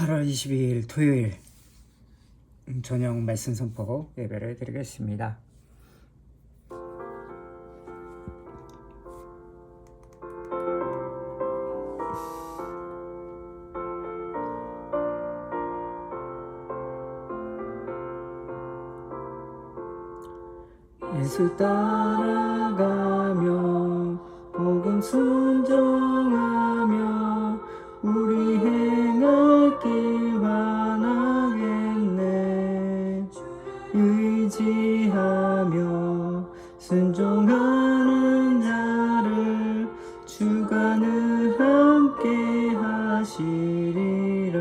8월 22일 토요일 저녁 말씀 선포 예배를 드리겠습니다. 예수 따라가며 복음 순종하며 우리 행할 길 환하겠네. 의지하며 순종하는 자를 주가 늘 함께 하시리라.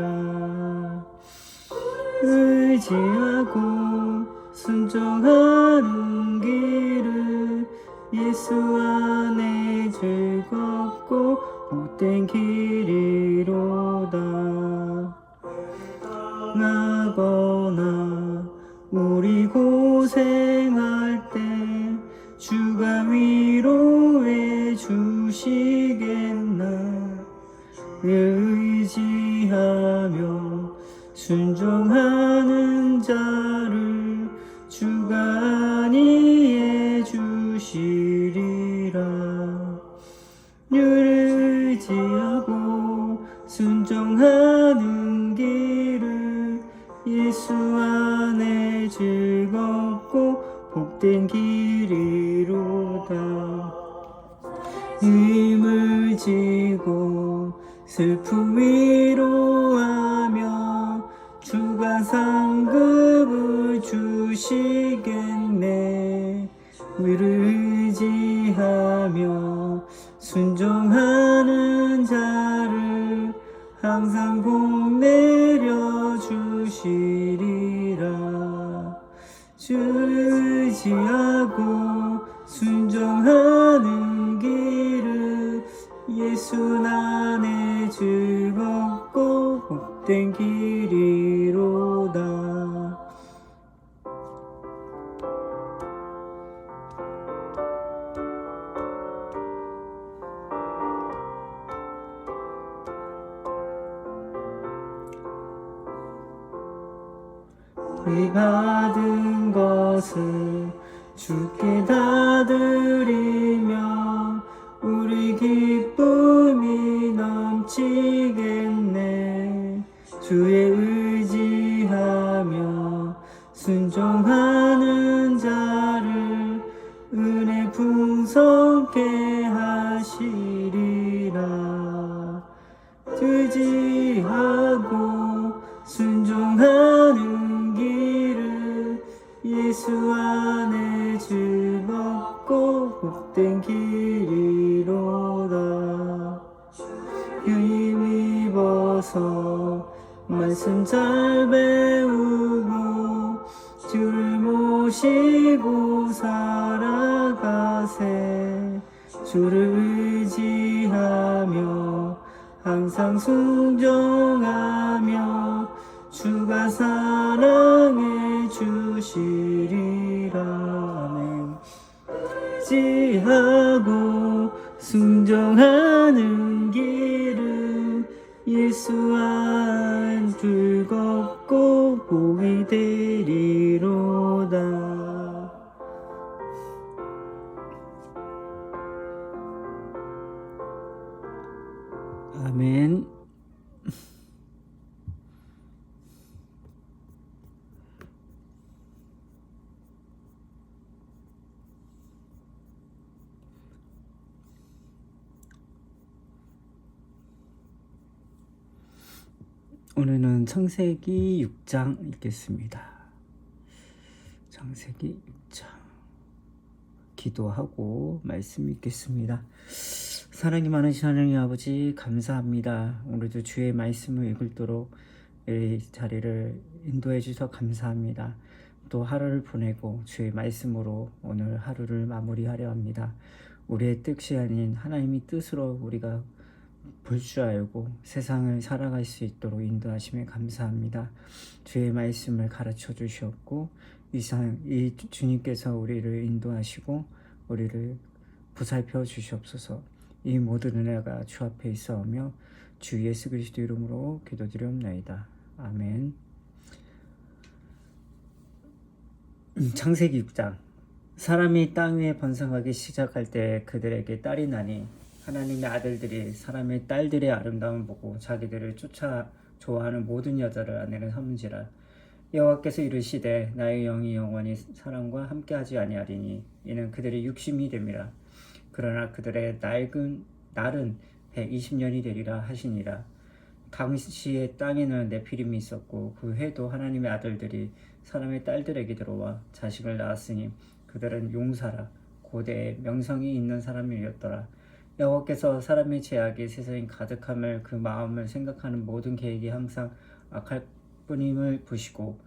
의지하고 순종하는 길은 예수 안에 즐겁고 복된 길이로다. 나거나 우리 고생할 때 주가 위로해 주시겠나. 의지하며 순종하는 자를 주가 안위해 주시리라. 의지하고 순종하는 길은 예수 안에 즐겁고 복된 길이로다. 힘을 지고 슬픔 위로하며 주가 상급을 주시겠네. 위를 의지하며 순종하는 자를 항상 복 내려 주시리라. 주 의지하고 순종하는 길은 예수 안에 즐겁고 복된 길이로다. 우리 받은 것을 주께 다 드리며 우리 기쁨이 넘치겠네. 주의 의지하며 순종하는 자를 은혜 풍성케 하시리라. 의지하고 순종하는 길은 예수 안에 즐겁고 복된 길이로다. 힘입어서 말씀 잘 배우고 주를 모시고 살아가세. 주를 의지하며 항상 순종하며 주가 사랑해 주시리라. 의지하고 순종하는 길은 예수 안 즐겁고 복이 되리로다. 아멘. 오늘은 창세기 6장 읽겠습니다. 창세기 6장 기도하고 말씀 읽겠습니다. 사랑이 많으신 하나님 아버지 감사합니다. 오늘도 주의 말씀을 읽도록 이 자리를 인도해 주셔서 감사합니다. 또 하루를 보내고 주의 말씀으로 오늘 하루를 마무리하려 합니다. 우리의 뜻이 아닌 하나님의 뜻으로 우리가 볼 줄 알고 세상을 살아갈 수 있도록 인도하심에 감사합니다. 주의 말씀을 가르쳐 주시옵고 이 주님께서 우리를 인도하시고 우리를 보살펴 주시옵소서. 이 모든 은혜가 주 앞에 있어오며 주 예수 그리스도 이름으로 기도드리옵나이다. 아멘. 창세기 6장. 사람이 땅 위에 번성하기 시작할 때 그들에게 딸이 나니 하나님의 아들들이 사람의 딸들의 아름다움을 보고 자기들을 쫓아 좋아하는 모든 여자를 아내로 삼은지라. 여호와께서 이르시되 나의 영이 영원히 사람과 함께하지 아니하리니 이는 그들의 육심이 됨이라. 그러나 그들의 날은 120년이 되리라 하시니라. 당시에 땅에는 네피림이 있었고 그 해도 하나님의 아들들이 사람의 딸들에게 들어와 자식을 낳았으니 그들은 용사라 고대에 명성이 있는 사람이었더라. 여호와께서 사람의 죄악이 세상에 가득함을 그 마음을 생각하는 모든 계획이 항상 악할 뿐임을 보시고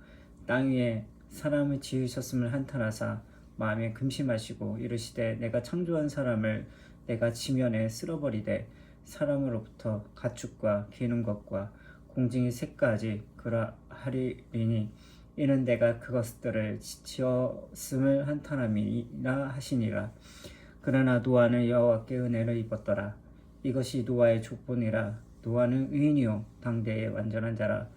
땅 위에 사람을 지으셨음을 한탄하사 마음에 금심하시고 이르시되 내가 창조한 사람을 내가 지면에 쓸어버리되 사람으로부터 가축과 기는 것과 공중의 새까지 그러하리니 이는 내가 그것들을 지었음을 한탄함이라 하시니라. 그러나 노아는 여호와께 은혜를 입었더라. 이것이 노아의 족본이라. 노아는 의인이요 당대의 완전한 자라.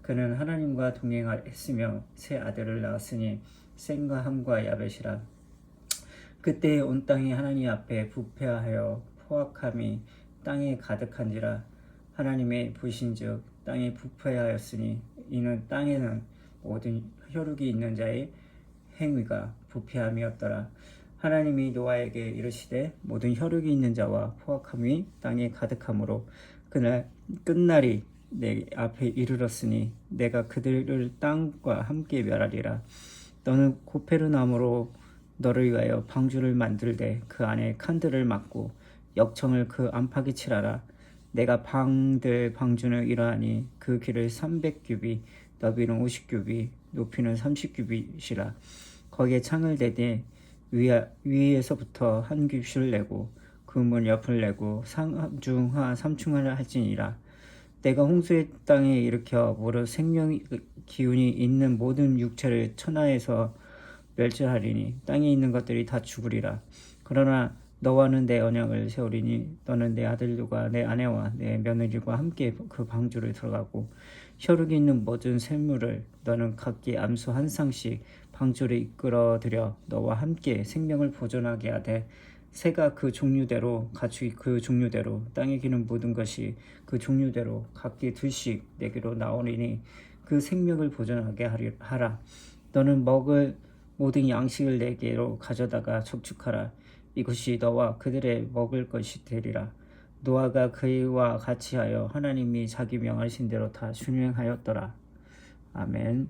그는 하나님과 동행했으며 세 아들을 낳았으니 셈과 함과 야벳이라. 그때 온 땅이 하나님 앞에 부패하여 포악함이 땅에 가득한지라. 하나님의 보신즉 땅에 부패하였으니 이는 땅에는 모든 혈육이 있는 자의 행위가 부패함이었더라. 하나님이 노아에게 이르시되 모든 혈육이 있는 자와 포악함이 땅에 가득하므로 그날 끝날이 내 앞에 이르렀으니 내가 그들을 땅과 함께 멸하리라. 너는 고페르나무로 너를 위하여 방주를 만들되 그 안에 칸들을 막고 역청을 그 안팎에 칠하라. 내가 방주는 이러하니 그 길을 300규빗 너비는 50규빗 높이는 30규빗이라. 거기에 창을 대되 위에서부터 한 규빗을 내고 그 문 옆을 내고 상중하 3층을 할지니라. 내가 홍수의 땅에 일으켜 무릇 생명 기운이 있는 모든 육체를 천하에서 멸절하리니 땅에 있는 것들이 다 죽으리라. 그러나 너와는 내 언약을 세우리니 너는 내 아들들과 내 아내와 내 며느리와 함께 그 방주를 들어가고 혈육이 있는 모든 샘물을 너는 각기 암소 한 쌍씩 방주를 이끌어들여 너와 함께 생명을 보존하게 하되 새가 그 종류대로 가축이 그 종류대로 땅에 기는 모든 것이 그 종류대로 각기 둘씩 내게로 나오리니 그 생명을 보존하게 하라. 너는 먹을 모든 양식을 내게로 가져다가 적축하라. 이것이 너와 그들의 먹을 것이 되리라. 노아가 그와 같이 하여 하나님이 자기 명하신 대로 다 준행하였더라. 아멘.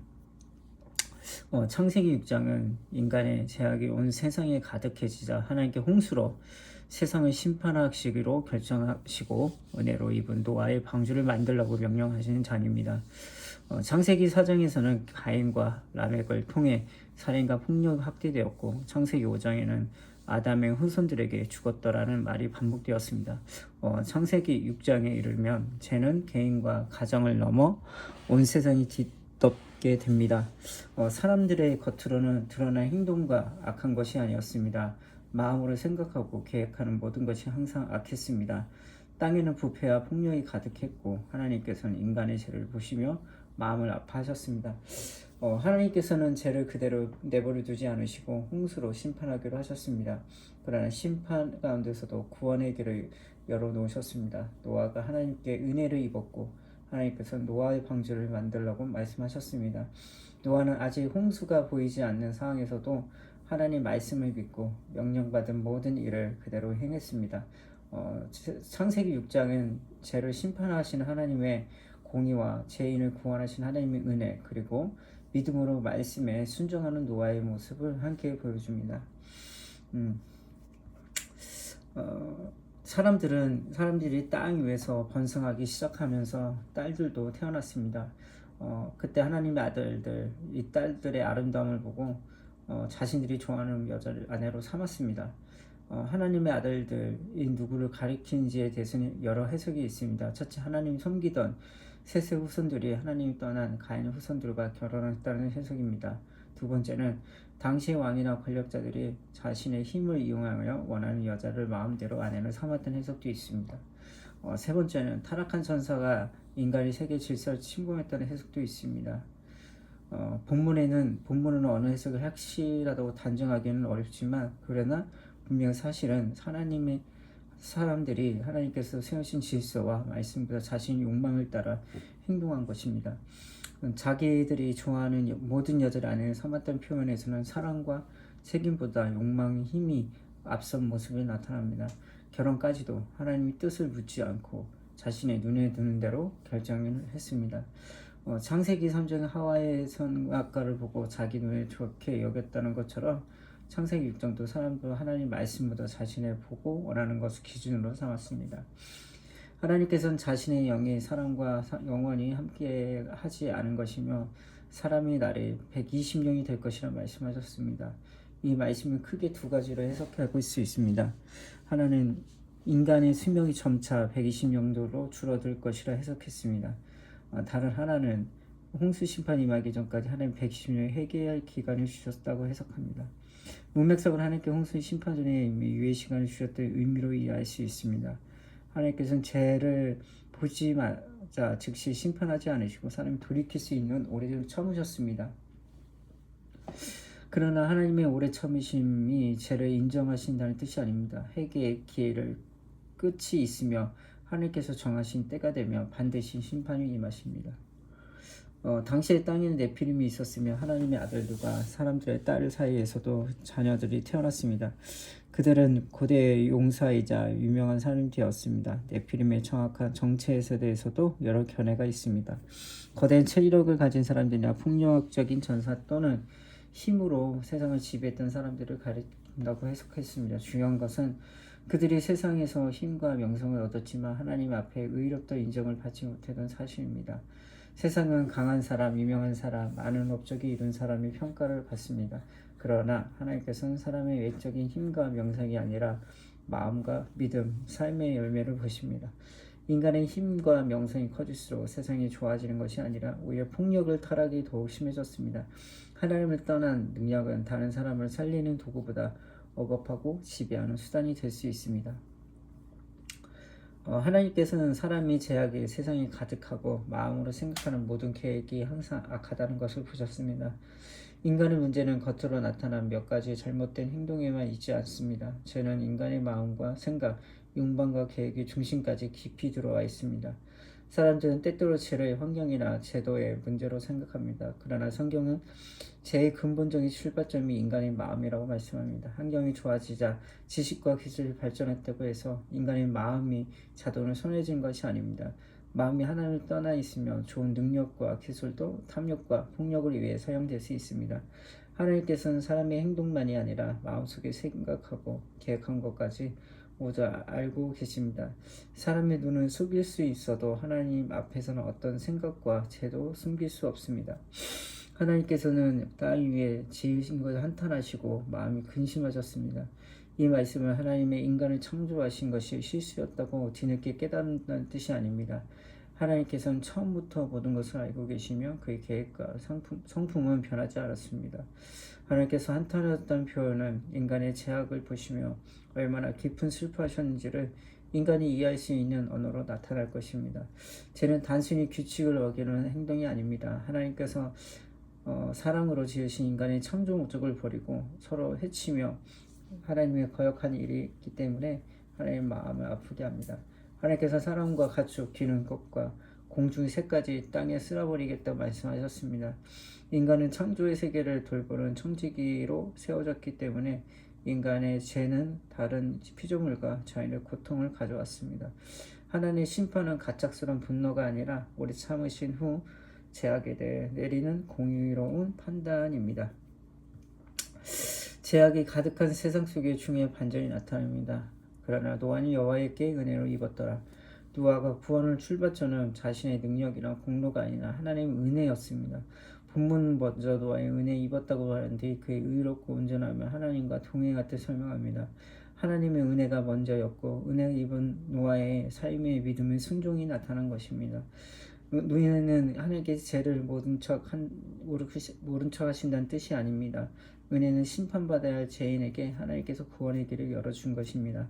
창세기 6장은 인간의 죄악이 온 세상에 가득해지자 하나님께 홍수로 세상을 심판하시기로 결정하시고 은혜로 입은 노아의 방주를 만들라고 명령하시는 장입니다. 창세기 4장에서는 가인과 라멕을 통해 살인과 폭력이 확대되었고 창세기 5장에는 아담의 후손들에게 죽었더라는 말이 반복되었습니다. 창세기 6장에 이르면 죄는 개인과 가정을 넘어 온 세상이 뒤덮게 됩니다. 사람들의 겉으로는 드러난 행동과 악한 것이 아니었습니다. 마음으로 생각하고 계획하는 모든 것이 항상 악했습니다. 땅에는 부패와 폭력이 가득했고 하나님께서는 인간의 죄를 보시며 마음을 아파하셨습니다. 하나님께서는 죄를 그대로 내버려 두지 않으시고 홍수로 심판하기로 하셨습니다. 그러나 심판 가운데서도 구원의 길을 열어놓으셨습니다. 노아가 하나님께 은혜를 입었고 하나님께서 노아의 방주를 만들라고 말씀하셨습니다. 노아는 아직 홍수가 보이지 않는 상황에서도 하나님 말씀을 믿고 명령받은 모든 일을 그대로 행했습니다. 창세기 6장은 죄를 심판하시는 하나님의 공의와 죄인을 구원하신 하나님의 은혜 그리고 믿음으로 말씀에 순종하는 노아의 모습을 함께 보여줍니다. 사람들이 땅 위에서 번성하기 시작하면서 딸들도 태어났습니다. 그때 하나님의 아들들, 이 딸들의 아름다움을 보고 자신들이 좋아하는 여자를 아내로 삼았습니다. 하나님의 아들들이 누구를 가리키는지에 대해서는 여러 해석이 있습니다. 첫째, 하나님 섬기던 셋의 후손들이 하나님이 떠난 가인의 후손들과 결혼했다는 해석입니다. 두 번째는 당시의 왕이나 권력자들이 자신의 힘을 이용하여 원하는 여자를 마음대로 아내로 삼았던 해석도 있습니다. 세 번째는 타락한 천사가 인간의 세계 질서를 침범했다는 해석도 있습니다. 본문은 어느 해석을 확실하다고 단정하기는 어렵지만 그러나 분명 사실은 하나님의 사람들이 하나님께서 세우신 질서와 말씀보다 자신의 욕망을 따라 행동한 것입니다. 자기들이 좋아하는 모든 여자를 아내를 삼았다는 표현에서는 사랑과 책임보다 욕망의 힘이 앞선 모습이 나타납니다. 결혼까지도 하나님의 뜻을 묻지 않고 자신의 눈에 드는 대로 결정을 했습니다. 창세기 3장 하와의 선악과를 보고 자기 눈에 좋게 여겼다는 것처럼 창세기 6장도 사람도 하나님 말씀보다 자신을 보고 원하는 것을 기준으로 삼았습니다. 하나님께서는 자신의 영이 사람과 영원히 함께 하지 않은 것이며 사람의 날이 120년이 될 것이라 말씀하셨습니다. 이 말씀을 크게 두 가지로 해석해 볼 수 있습니다. 하나는 인간의 수명이 점차 120년 정도로 줄어들 것이라 해석했습니다. 다른 하나는 홍수 심판이 임하기 전까지 하나님 120년의 회개할 기간을 주셨다고 해석합니다. 문맥상으로 하나님께 홍수 심판 전에 이미 유예 시간을 주셨던 의미로 이해할 수 있습니다. 하나님께서는 죄를 보지마자 즉시 심판하지 않으시고 사람이 돌이킬 수 있는 오래를 참으셨습니다. 그러나 하나님의 오래 참으심이 죄를 인정하신다는 뜻이 아닙니다. 회개의 기회를 끝이 있으며 하나님께서 정하신 때가 되면 반드시 심판이 임하십니다. 당시의 땅에는 네피림이 있었으며 하나님의 아들들과 사람들의 딸 사이에서도 자녀들이 태어났습니다. 그들은 고대의 용사이자 유명한 사람이 되었습니다. 네피림의 정확한 정체에 대해서도 여러 견해가 있습니다. 거대한 체력을 가진 사람들이나 폭력적인 전사 또는 힘으로 세상을 지배했던 사람들을 가리킨다고 해석했습니다. 중요한 것은 그들이 세상에서 힘과 명성을 얻었지만 하나님 앞에 의롭다 인정을 받지 못했던 사실입니다. 세상은 강한 사람, 유명한 사람, 많은 업적이 이룬 사람이 평가를 받습니다. 그러나 하나님께서는 사람의 외적인 힘과 명성이 아니라 마음과 믿음, 삶의 열매를 보십니다. 인간의 힘과 명성이 커질수록 세상이 좋아지는 것이 아니라 오히려 폭력을 타락이 더욱 심해졌습니다. 하나님을 떠난 능력은 다른 사람을 살리는 도구보다 억압하고 지배하는 수단이 될 수 있습니다. 하나님께서는 사람이 제약이 세상에 가득하고 마음으로 생각하는 모든 계획이 항상 악하다는 것을 보셨습니다. 인간의 문제는 겉으로 나타난 몇 가지 잘못된 행동에만 있지 않습니다. 죄는 인간의 마음과 생각, 욕망과 계획의 중심까지 깊이 들어와 있습니다. 사람들은 때때로 죄를 환경이나 제도의 문제로 생각합니다. 그러나 성경은 죄의 근본적인 출발점이 인간의 마음이라고 말씀합니다. 환경이 좋아지자 지식과 기술이 발전했다고 해서 인간의 마음이 자동으로 선해진 것이 아닙니다. 마음이 하나님을 떠나 있으면 좋은 능력과 기술도 탐욕과 폭력을 위해 사용될 수 있습니다. 하나님께서는 사람의 행동만이 아니라 마음속에 생각하고 계획한 것까지 모두 알고 계십니다. 사람의 눈은 속일 수 있어도 하나님 앞에서는 어떤 생각과 죄도 숨길 수 없습니다. 하나님께서는 땅 위에 지으신 것을 한탄하시고 마음이 근심하셨습니다. 이 말씀은 하나님의 인간을 창조하신 것이 실수였다고 뒤늦게 깨닫는다는 뜻이 아닙니다. 하나님께서는 처음부터 모든 것을 알고 계시며 그의 계획과 성품은 변하지 않았습니다. 하나님께서 한탄하셨다는 표현은 인간의 죄악을 보시며 얼마나 깊은 슬퍼하셨는지를 인간이 이해할 수 있는 언어로 나타날 것입니다. 죄는 단순히 규칙을 어기는 행동이 아닙니다. 하나님께서 사랑으로 지으신 인간의 창조 목적을 버리고 서로 해치며 하나님의 거역한 일이 있기 때문에 하나님의 마음을 아프게 합니다. 하나님께서 사람과 가축, 기는 것과 공중의 새까지 땅에 쓸어버리겠다고 말씀하셨습니다. 인간은 창조의 세계를 돌보는 청지기로 세워졌기 때문에 인간의 죄는 다른 피조물과 자연의 고통을 가져왔습니다. 하나님의 심판은 가짝스러운 분노가 아니라 오래 참으신 후 죄악에 대해 내리는 공의로운 판단입니다. 죄악이 가득한 세상 속에 중요한 반전이 나타납니다. 그러나 노아는 여호와께 은혜로 입었더라. 노아가 구원을 출발점은 자신의 능력이나 공로가 아니라 하나님의 은혜였습니다. 본문 먼저 노아의 은혜 입었다고 하는데 그의 의롭고 온전하며 하나님과 동행할 때 설명합니다. 하나님의 은혜가 먼저였고 은혜 입은 노아의 삶의 믿음의 순종이 나타난 것입니다. 은혜는 하나님께서 죄를 모른 척 하신다는 뜻이 아닙니다. 은혜는 심판받아야 할 죄인에게 하나님께서 구원의 길을 열어준 것입니다.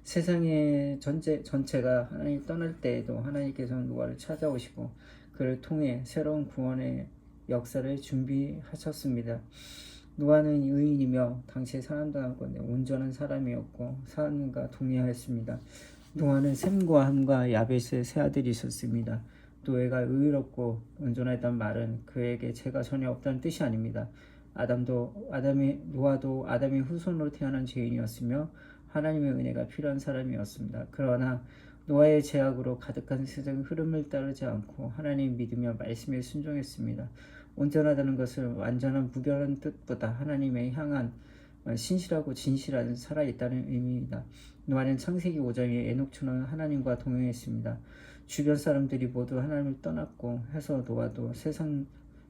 세상의 전체가 하나님 떠날 때에도 하나님께서는 노아를 찾아오시고 그를 통해 새로운 구원의 역사를 준비하셨습니다. 노아는 의인이며 당시의 사람들 가운데 온전한 사람이었고 사람과 동의하였습니다. 노아는 셈과 함과 야벳의 세 아들이 있었습니다. 노아가 의롭고 온전하다는 말은 그에게 죄가 전혀 없다는 뜻이 아닙니다. 노아도 아담의 후손으로 태어난 죄인이었으며 하나님의 은혜가 필요한 사람이었습니다. 그러나 노아의 죄악으로 가득한 세상의 흐름을 따르지 않고 하나님 믿으며 말씀에 순종했습니다. 온전하다는 것을 완전한 무결한 뜻보다 하나님의 향한 신실하고 진실한 살아있다는 의미입니다. 노아는 창세기 5장에 에녹처럼 하나님과 동행했습니다. 주변 사람들이 모두 하나님을 떠났고 해서 노아도 세상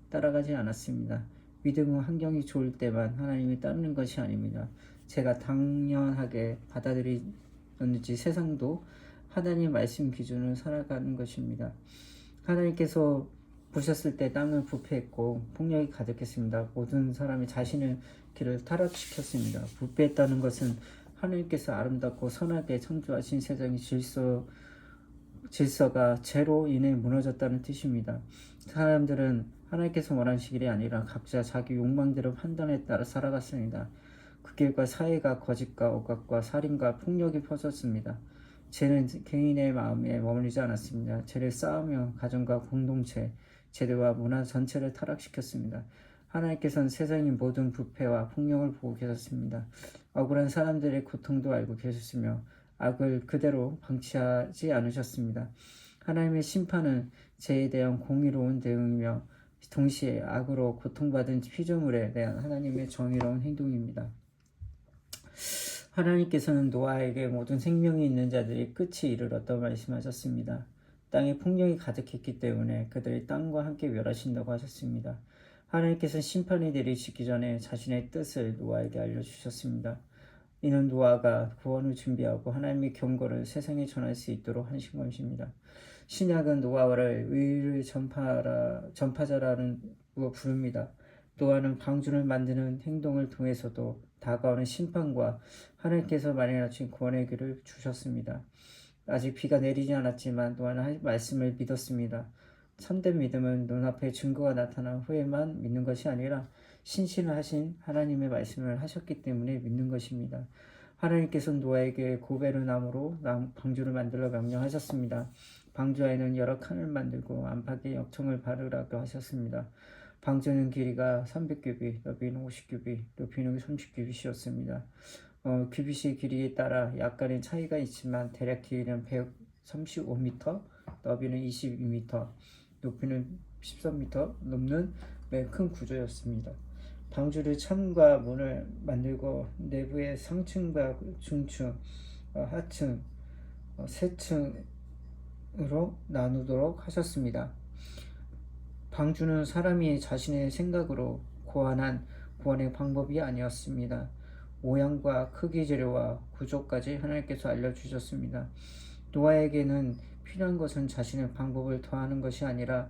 따라가지 않았습니다. 믿음은 환경이 좋을 때만 하나님을 따르는 것이 아닙니다. 제가 당연하게 받아들이는지 세상도 하나님 말씀 기준으로 살아가는 것입니다. 하나님께서 보셨을 때 땅은 부패했고 폭력이 가득했습니다. 모든 사람이 자신의 길을 타락시켰습니다. 부패했다는 것은 하나님께서 아름답고 선하게 창조하신 세상의 질서가 죄로 인해 무너졌다는 뜻입니다. 사람들은 하나님께서 원하신 길이 아니라 각자 자기 욕망대로 판단에 따라 살아갔습니다. 그 길과 사회가 거짓과 억압과 살인과 폭력이 퍼졌습니다. 죄는 개인의 마음에 머무르지 않았습니다. 죄를 쌓으며 가정과 공동체, 제도와 문화 전체를 타락시켰습니다. 하나님께서는 세상의 모든 부패와 폭력을 보고 계셨습니다. 억울한 사람들의 고통도 알고 계셨으며 악을 그대로 방치하지 않으셨습니다. 하나님의 심판은 죄에 대한 공의로운 대응이며 동시에 악으로 고통받은 피조물에 대한 하나님의 정의로운 행동입니다. 하나님께서는 노아에게 모든 생명이 있는 자들이 끝이 이르렀다고 말씀하셨습니다. 땅에 폭력이 가득했기 때문에 그들이 땅과 함께 멸하신다고 하셨습니다. 하나님께서는 심판이 내리시기 전에 자신의 뜻을 노아에게 알려주셨습니다. 이는 노아가 구원을 준비하고 하나님의 경고를 세상에 전할 수 있도록 하신 것입니다. 신약은 노아를 의를 전파자라는 부릅니다. 노아는 방주를 만드는 행동을 통해서도 다가오는 심판과 하나님께서 마련하신 구원의 길을 주셨습니다. 아직 비가 내리지 않았지만 노아는 말씀을 믿었습니다. 참된 믿음은 눈앞에 증거가 나타난 후에만 믿는 것이 아니라 신실하신 하나님의 말씀을 하셨기 때문에 믿는 것입니다. 하나님께서는 노아에게 고베르 나무로 방주를 만들어 명령하셨습니다. 방주 안에는 여러 칸을 만들고 안팎에 역청을 바르라고 하셨습니다. 방주는 길이가 300규빗, 너비는 50규빗, 높이는 30규빗이었습니다. 규빗의 길이에 따라 약간의 차이가 있지만 대략 길이는 135m, 너비는 22m, 높이는 13m 넘는 매우 큰 구조였습니다. 방주를 창과 문을 만들고 내부의 상층과 중층, 하층, 세 층으로 나누도록 하셨습니다. 방주는 사람이 자신의 생각으로 고안한 구원의 방법이 아니었습니다. 모양과 크기, 재료와 구조까지 하나님께서 알려주셨습니다. 노아에게는 필요한 것은 자신의 방법을 더하는 것이 아니라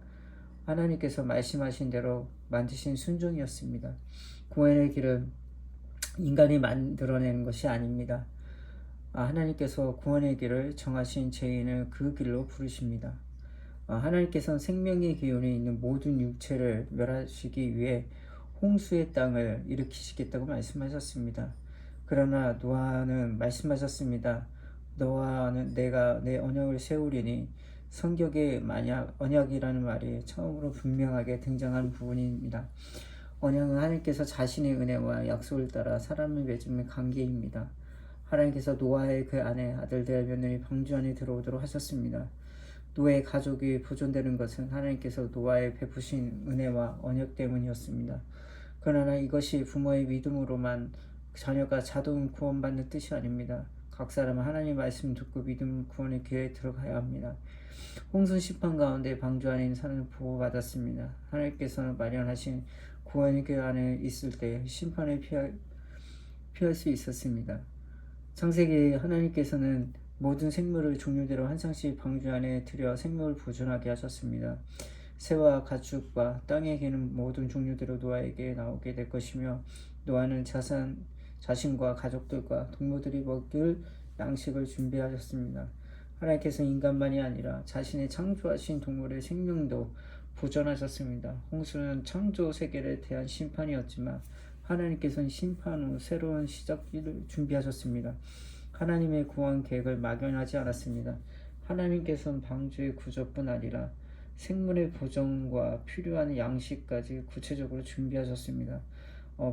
하나님께서 말씀하신 대로 만드신 순종이었습니다. 구원의 길은 인간이 만들어내는 것이 아닙니다. 하나님께서 구원의 길을 정하신 죄인을 그 길로 부르십니다. 하나님께서는 생명의 기운이 있는 모든 육체를 멸하시기 위해 홍수의 땅을 일으키시겠다고 말씀하셨습니다. 그러나 노아는 말씀하셨습니다. 너와는 내가 내 언약을 세우리니 성경에 만약 언약이라는 말이 처음으로 분명하게 등장한 부분입니다. 언약은 하나님께서 자신의 은혜와 약속을 따라 사람을 맺는 관계입니다. 하나님께서 노아의 그 아내, 아들들, 며느리 방주 안에 들어오도록 하셨습니다. 노아의 가족이 보존되는 것은 하나님께서 노아에 베푸신 은혜와 언약 때문이었습니다. 그러나 이것이 부모의 믿음으로만 자녀가 자동 구원받는 뜻이 아닙니다. 각 사람은 하나님의 말씀 듣고 믿음 구원의 길에 들어가야 합니다. 홍수 심판 가운데 방주 안에 있는 사람은 보호받았습니다. 하나님께서는 마련하신 구원의 길 안에 있을 때 심판을 피할 수 있었습니다. 창세기 하나님께서는 모든 생물을 종류대로 한 쌍씩 방주 안에 들여 생명을 보존하게 하셨습니다. 새와 가축과 땅에 기는 모든 종류대로 노아에게 나오게 될 것이며 노아는 자신과 가족들과 동물들이 먹을 양식을 준비하셨습니다. 하나님께서 인간만이 아니라 자신의 창조하신 동물의 생명도 보존하셨습니다. 홍수는 창조 세계에 대한 심판이었지만 하나님께서는 심판 후 새로운 시작을 준비하셨습니다. 하나님의 구원 계획을 막연하지 않았습니다. 하나님께서는 방주의 구조뿐 아니라 생물의 보존과 필요한 양식까지 구체적으로 준비하셨습니다.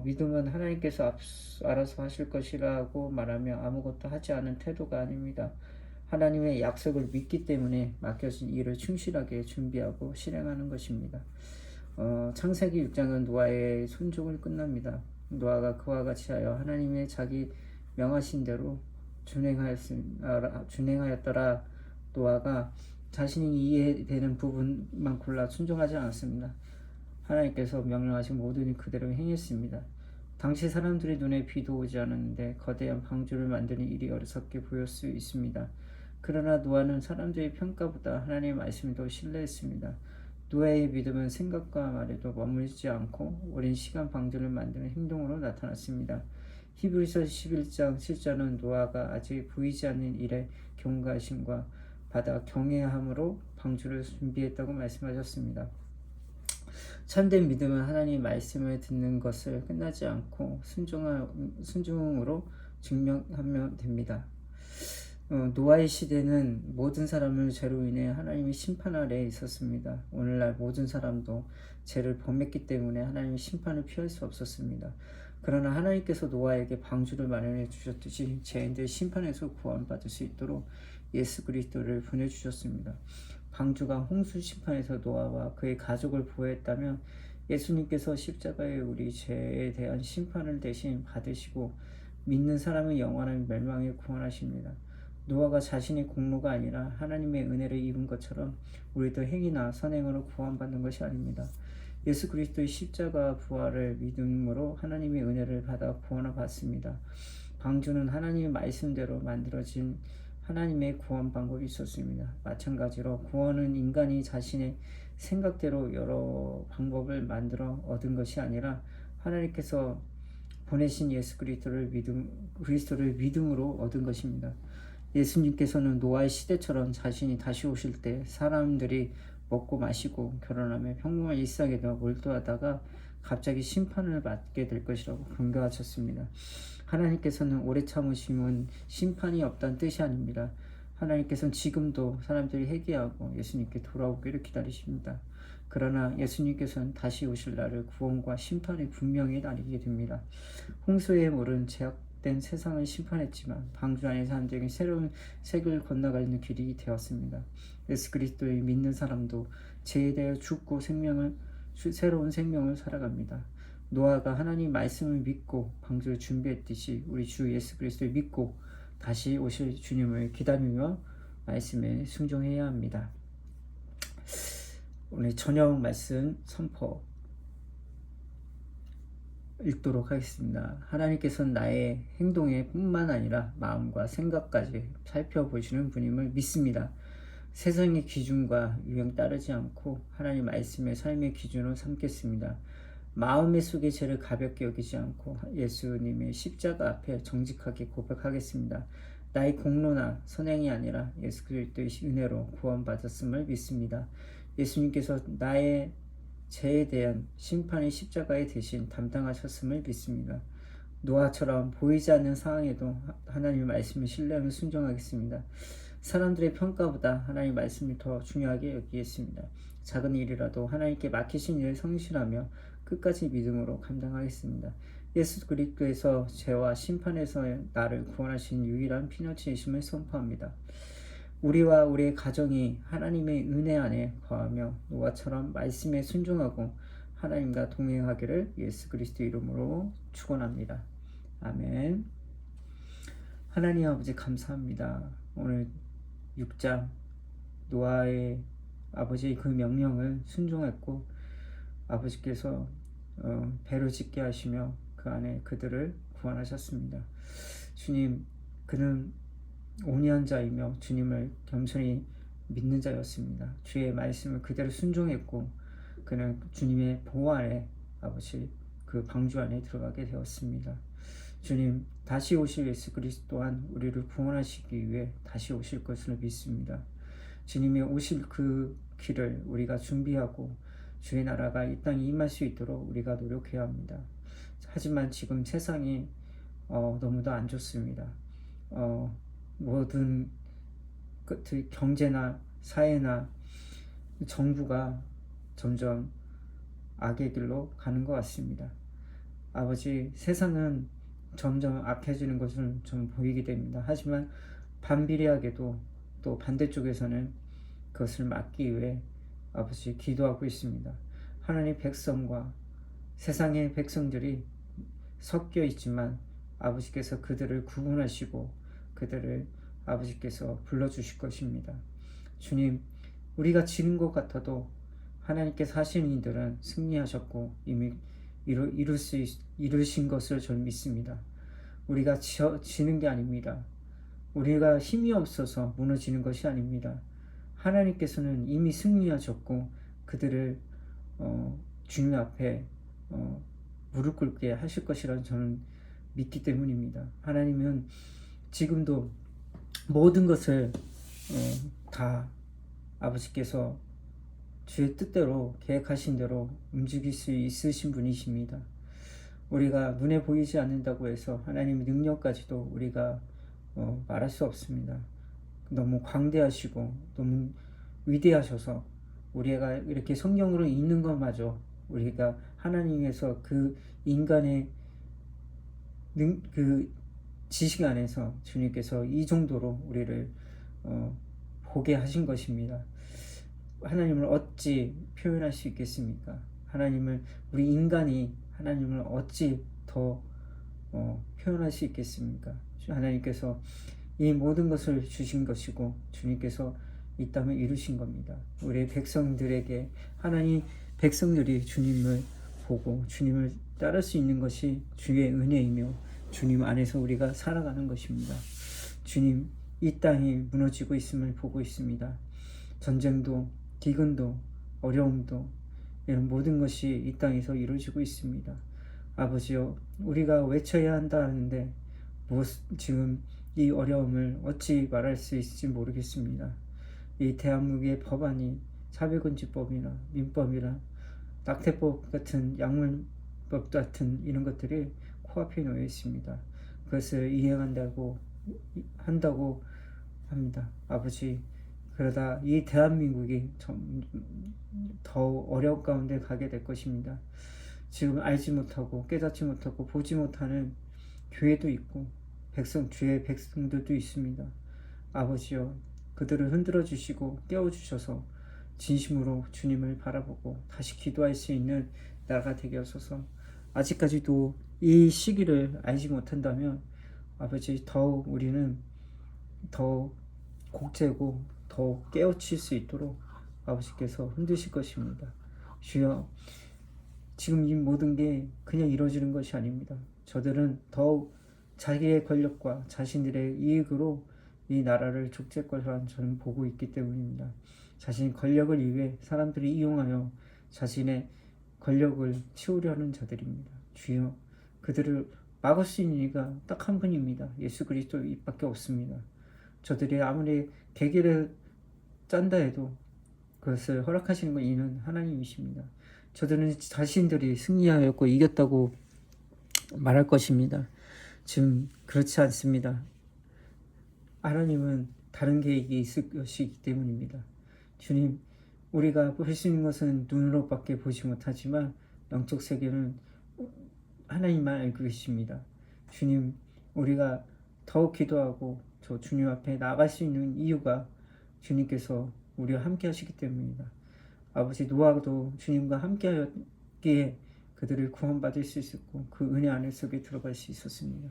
믿음은 하나님께서 알아서 하실 것이라고 말하며 아무것도 하지 않은 태도가 아닙니다. 하나님의 약속을 믿기 때문에 맡겨진 일을 충실하게 준비하고 실행하는 것입니다. 창세기 6장은 노아의 순종을 끝납니다. 노아가 그와 같이 하여 하나님의 자기 명하신 대로 준행하였더라. 노아가 자신이 이해되는 부분만 골라 순종하지 않았습니다. 하나님께서 명령하신 모든 일 그대로 행했습니다. 당시 사람들의 눈에 비도 오지 않았는데 거대한 방주를 만드는 일이 어리석게 보일 수 있습니다. 그러나 노아는 사람들의 평가보다 하나님의 말씀을 더 신뢰했습니다. 노아의 믿음은 생각과 말에도 머물지 않고 오랜 시간 방주를 만드는 행동으로 나타났습니다. 히브리서 11장 7절은 노아가 아직 보이지 않는 일에 경각심과 받아 경외함으로 방주를 준비했다고 말씀하셨습니다. 참된 믿음은 하나님의 말씀을 듣는 것을 끝나지 않고 순종으로 증명하면 됩니다. 노아의 시대는 모든 사람을 죄로 인해 하나님의 심판 아래에 있었습니다. 오늘날 모든 사람도 죄를 범했기 때문에 하나님의 심판을 피할 수 없었습니다. 그러나 하나님께서 노아에게 방주를 마련해 주셨듯이 죄인들 심판에서 구원받을 수 있도록 예수 그리스도를 보내주셨습니다. 방주가 홍수 심판에서 노아와 그의 가족을 보호했다면 예수님께서 십자가에 우리 죄에 대한 심판을 대신 받으시고 믿는 사람의 영원한 멸망에 구원하십니다. 노아가 자신의 공로가 아니라 하나님의 은혜를 입은 것처럼 우리도 행위나 선행으로 구원받는 것이 아닙니다. 예수 그리스도의 십자가 부활을 믿음으로 하나님의 은혜를 받아 구원을 받습니다. 방주는 하나님의 말씀대로 만들어진 하나님의 구원 방법이 있었습니다. 마찬가지로 구원은 인간이 자신의 생각대로 여러 방법을 만들어 얻은 것이 아니라 하나님께서 보내신 예수 그리스도를 믿음으로 얻은 것입니다. 예수님께서는 노아의 시대처럼 자신이 다시 오실 때 사람들이 먹고 마시고 결혼하며 평범한 일상에 몰두하다가 갑자기 심판을 받게 될 것이라고 경고하셨습니다. 하나님께서는 오래 참으심은 심판이 없다는 뜻이 아닙니다. 하나님께서는 지금도 사람들이 회개하고 예수님께 돌아오기를 기다리십니다. 그러나 예수님께서는 다시 오실 날을 구원과 심판이 분명히 나뉘게 됩니다. 홍수의 물은 제약된 세상을 심판했지만 방주 안의 사람들에게 새로운 색을 건너가는 길이 되었습니다. 예수 그리스도를 믿는 사람도 죄에 대해 죽고 새로운 생명을 살아갑니다. 노아가 하나님 말씀을 믿고 방주를 준비했듯이 우리 주 예수 그리스도를 믿고 다시 오실 주님을 기다리며 말씀에 순종해야 합니다. 오늘 저녁 말씀 선포 읽도록 하겠습니다. 하나님께서는 나의 행동에 뿐만 아니라 마음과 생각까지 살펴보시는 분임을 믿습니다. 세상의 기준과 유행 따르지 않고 하나님 말씀의 삶의 기준으로 삼겠습니다. 마음의 속의 죄를 가볍게 여기지 않고 예수님의 십자가 앞에 정직하게 고백하겠습니다. 나의 공로나 선행이 아니라 예수 그리스도의 은혜로 구원받았음을 믿습니다. 예수님께서 나의 죄에 대한 심판의 십자가의 대신 담당하셨음을 믿습니다. 노아처럼 보이지 않는 상황에도 하나님의 말씀을 신뢰하며 순종하겠습니다. 사람들의 평가보다 하나님의 말씀을 더 중요하게 여기겠습니다. 작은 일이라도 하나님께 맡기신 일을 성실하며 끝까지 믿음으로 감당하겠습니다. 예수 그리스도에서 죄와 심판에서 나를 구원하신 유일한 피너치이심을 선포합니다. 우리와 우리의 가정이 하나님의 은혜 안에 거하며 노아처럼 말씀에 순종하고 하나님과 동행하기를 예수 그리스도 이름으로 축원합니다. 아멘. 하나님 아버지 감사합니다. 오늘 6장 노아의 아버지의 그 명령을 순종했고 아버지께서 배를 짓게 하시며 그 안에 그들을 구원하셨습니다. 주님, 그는 온유한 자이며 주님을 겸손히 믿는 자였습니다. 주의 말씀을 그대로 순종했고 그는 주님의 보호 아래 아버지 그 방주 안에 들어가게 되었습니다. 주님 다시 오실 예수 그리스도 또한 우리를 구원하시기 위해 다시 오실 것을 믿습니다. 주님이 오실 그 길을 우리가 준비하고 주의 나라가 이 땅에 임할 수 있도록 우리가 노력해야 합니다. 하지만 지금 세상이 너무도 안 좋습니다. 모든 경제나 사회나 정부가 점점 악의 길로 가는 것 같습니다. 아버지, 세상은 점점 악해지는 것을 좀 보이게 됩니다. 하지만 반비례하게도 또 반대쪽에서는 그것을 막기 위해 아버지 기도하고 있습니다. 하나님 백성과 세상의 백성들이 섞여 있지만 아버지께서 그들을 구분하시고 그들을 아버지께서 불러주실 것입니다. 주님, 우리가 지는 것 같아도 하나님께서 하시는 일들은 승리하셨고 이미 이루신 것을 저는 믿습니다. 우리가 지는 게 아닙니다. 우리가 힘이 없어서 무너지는 것이 아닙니다. 하나님께서는 이미 승리하셨고 그들을 주님 앞에 무릎 꿇게 하실 것이라 저는 믿기 때문입니다. 하나님은 지금도 모든 것을 다 아버지께서 주의 뜻대로 계획하신 대로 움직일 수 있으신 분이십니다. 우리가 눈에 보이지 않는다고 해서 하나님의 능력까지도 우리가 말할 수 없습니다. 너무 광대하시고 너무 위대하셔서 우리가 이렇게 성경으로 읽는 것마저 우리가 하나님에서 그 인간의 그 지식 안에서 주님께서 이 정도로 우리를 보게 하신 것입니다. 하나님을 어찌 표현할 수 있겠습니까? 우리 인간이 하나님을 어찌 더 표현할 수 있겠습니까? 하나님께서 이 모든 것을 주신 것이고 주님께서 이 땅을 이루신 겁니다. 우리 백성들에게 하나님 백성들이 주님을 보고 주님을 따를 수 있는 것이 주의 은혜이며 주님 안에서 우리가 살아가는 것입니다. 주님, 이 땅이 무너지고 있음을 보고 있습니다. 전쟁도 기근도 어려움도 이런 모든 것이 이 땅에서 이루어지고 있습니다. 아버지여, 우리가 외쳐야 한다 하는데 지금 이 어려움을 어찌 말할 수 있을지 모르겠습니다. 이 대한민국의 법안이 차별금지법이나 민법이나 낙태법 같은 약물법 같은 이런 것들이 코앞에 놓여 있습니다. 그것을 이행한다고 합니다. 아버지, 그러다 이 대한민국이 더 어려운 가운데 가게 될 것입니다. 지금 알지 못하고 깨닫지 못하고 보지 못하는 교회도 있고 주의 백성들도 있습니다. 아버지여, 그들을 흔들어 주시고 깨워 주셔서 진심으로 주님을 바라보고 다시 기도할 수 있는 나라가 되게 하소서. 아직까지도 이 시기를 알지 못한다면 아버지, 더욱 우리는 더 곡제고 더 깨우칠 수 있도록 아버지께서 흔드실 것입니다. 주여, 지금 이 모든 게 그냥 이루어지는 것이 아닙니다. 저들은 더욱 자기의 권력과 자신들의 이익으로 이 나라를 족칠 것이라는 저는 보고 있기 때문입니다. 자신의 권력을 위해 사람들이 이용하여 자신의 권력을 치우려는 자들입니다. 주여, 그들을 막을 수 있는 이가 딱 한 분입니다. 예수 그리스도 이밖에 없습니다. 저들이 아무리 계기를 짠다 해도 그것을 허락하시는 건 이는 하나님이십니다. 저들은 자신들이 승리하였고 이겼다고 말할 것입니다. 지금 그렇지 않습니다. 하나님은 다른 계획이 있을 것이기 때문입니다. 주님, 우리가 볼 수 있는 것은 눈으로밖에 보지 못하지만 영적 세계는 하나님만 알고 계십니다. 주님, 우리가 더욱 기도하고 저 주님 앞에 나아갈 수 있는 이유가 주님께서 우리와 함께 하시기 때문입니다. 아버지, 노아도 주님과 함께 하였기에 그들을 구원받을 수 있었고 그 은혜 안에 속에 들어갈 수 있었습니다.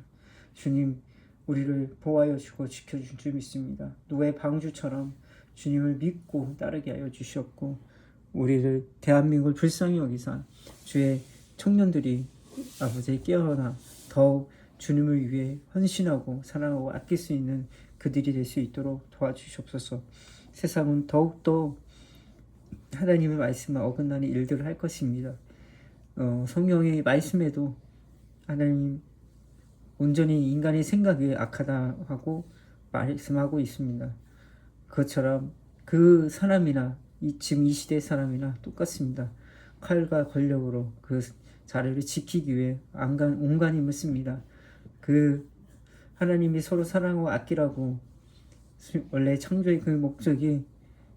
주님, 우리를 보호하여 주고 지켜준 줄 믿습니다. 노아의 방주처럼 주님을 믿고 따르게 하여 주셨고 우리를 대한민국을 불쌍히 여기사 주의 청년들이 아버지 깨어나 더욱 주님을 위해 헌신하고 사랑하고 아낄 수 있는 그들이 될 수 있도록 도와주시옵소서. 세상은 더욱더 하나님의 말씀을 어긋나는 일들을 할 것입니다. 성경의 말씀에도 하나님 온전히 인간의 생각이 악하다 하고 말씀하고 있습니다. 그것처럼 그 사람이나 지금 이 시대의 사람이나 똑같습니다. 칼과 권력으로 그 자리를 지키기 위해 온갖 힘을 씁니다. 그 하나님이 서로 사랑하고 아끼라고 원래 창조의 그 목적이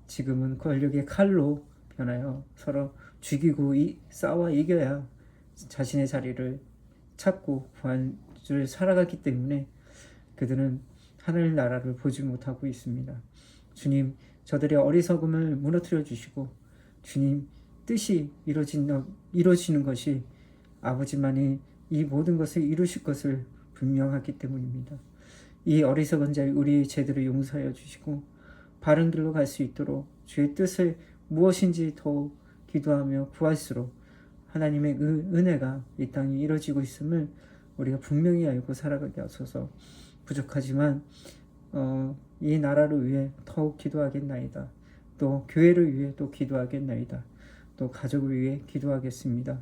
지금은 권력의 칼로 변하여 서로 죽이고 싸워 이겨야 자신의 자리를 찾고 구원을 살아가기 때문에 그들은 하늘 나라를 보지 못하고 있습니다. 주님, 저들의 어리석음을 무너뜨려 주시고 주님 뜻이 이루어지는 것이 아버지만이 이 모든 것을 이루실 것을 분명하기 때문입니다. 이 어리석은 자의 우리의 죄들을 용서하여 주시고 바른 길로 갈 수 있도록 주의 뜻을 무엇인지 더 기도하며 구할수록 하나님의 은혜가 이 땅에 이루어지고 있음을 우리가 분명히 알고 살아가게 하소서. 부족하지만 이 나라를 위해 더욱 기도하겠나이다. 또 교회를 위해 또 기도하겠나이다. 또 가족을 위해 기도하겠습니다.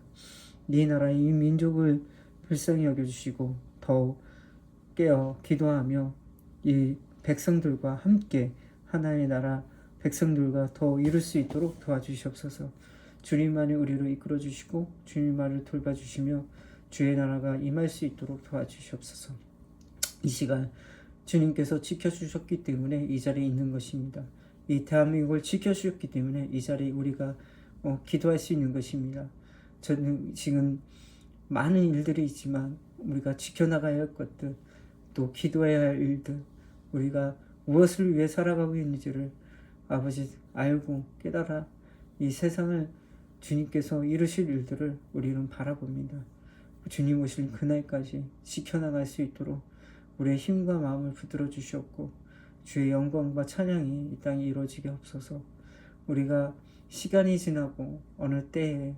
이 나라의 이 민족을 불쌍히 여겨주시고 더욱 깨어 기도하며 이 백성들과 함께 하나의 나라 백성들과 더 이룰 수 있도록 도와주시옵소서. 주님만이 우리를 이끌어 주시고 주님만을 돌봐주시며 주의 나라가 임할 수 있도록 도와주시옵소서. 이 시간 주님께서 지켜주셨기 때문에 이 자리에 있는 것입니다. 이 대한민국을 지켜주셨기 때문에 이 자리에 우리가 기도할 수 있는 것입니다. 저는 지금 많은 일들이 있지만 우리가 지켜나가야 할 것들, 또 기도해야 할 일들, 우리가 무엇을 위해 살아가고 있는지를 아버지 알고 깨달아 이 세상을 주님께서 이루실 일들을 우리는 바라봅니다. 주님 오실 그날까지 지켜나갈 수 있도록 우리의 힘과 마음을 붙들어 주시옵고 주의 영광과 찬양이 이 땅에 이루어지게 없어서 우리가 시간이 지나고 어느 때에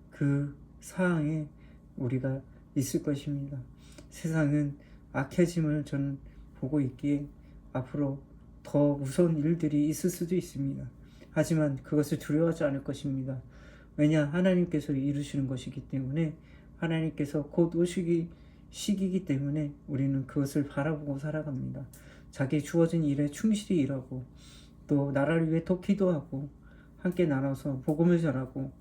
그 상황에 우리가 있을 것입니다. 세상은 악해짐을 저는 보고 있기에 앞으로 더 무서운 일들이 있을 수도 있습니다. 하지만 그것을 두려워하지 않을 것입니다. 왜냐? 하나님께서 이루시는 것이기 때문에 하나님께서 곧 오시기 시기이기 때문에 우리는 그것을 바라보고 살아갑니다. 자기 주어진 일에 충실히 일하고 또 나라를 위해 더 기도하고 함께 나눠서 복음을 전하고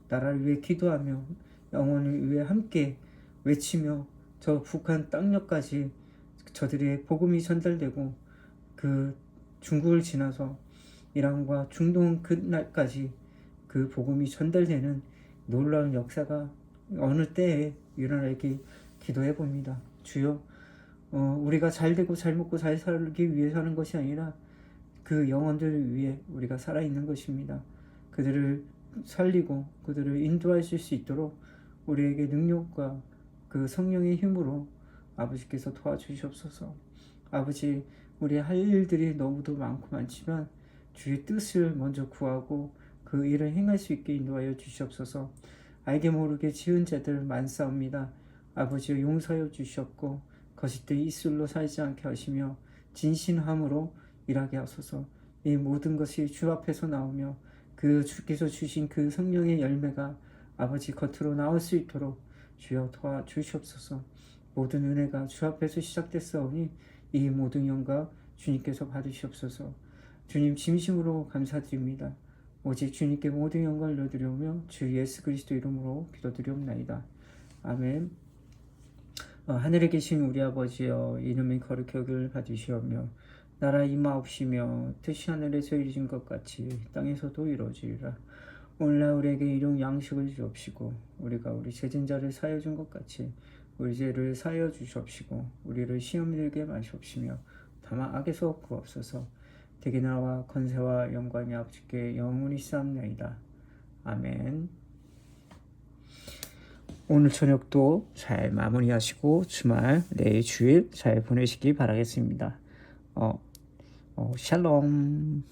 나라를 위해 기도하며 영혼을 위해 함께 외치며 저 북한 땅역까지 저들의 복음이 전달되고 그 중국을 지나서 이란과 중동 그날까지 그 복음이 전달되는 놀라운 역사가 어느 때에 일어나길 기도해 봅니다. 주여, 우리가 잘 되고 잘 먹고 잘 살기 위해 사는 것이 아니라 그 영혼들을 위해 우리가 살아있는 것입니다. 그들을 살리고 그들을 인도하실 수 있도록 우리에게 능력과 그 성령의 힘으로 아버지께서 도와주시옵소서. 아버지, 우리 할 일들이 너무도 많고 많지만 주의 뜻을 먼저 구하고 그 일을 행할 수 있게 인도하여 주시옵소서. 알게 모르게 지은 죄들 많사옵니다. 아버지여 용서하여 주시옵고 거짓된 이술로 살지 않게 하시며 진실함으로 일하게 하소서. 이 모든 것이 주 앞에서 나오며 그 주께서 주신 그 성령의 열매가 아버지 겉으로 나올 수 있도록 주여 도와주시옵소서. 모든 은혜가 주 앞에서 시작됐사오니 이 모든 영광 주님께서 받으시옵소서. 주님 진심으로 감사드립니다. 오직 주님께 모든 영광을 올려드리오며 주 예수 그리스도 이름으로 기도드리옵나이다. 아멘. 하늘에 계신 우리 아버지여, 이름이 거룩히 여김을 받으시오며 나라 임하옵시며 뜻이 하늘에서 이루어진 것 같이 땅에서도 이루어지리라. 오늘날 우리에게 일용 양식을 주옵시고 우리가 우리 죄진자를 사하여 준 것 같이 우리 죄를 사하여 주시옵시고 우리를 시험에 들게 마시옵시며 다만 악에서 구하옵소서. 대개 나라와 권세와 영광이 아버지께 영원히 쌓옵나이다. 아멘. 오늘 저녁도 잘 마무리하시고 주말 내일 주일 잘 보내시기 바라겠습니다. 샬롬.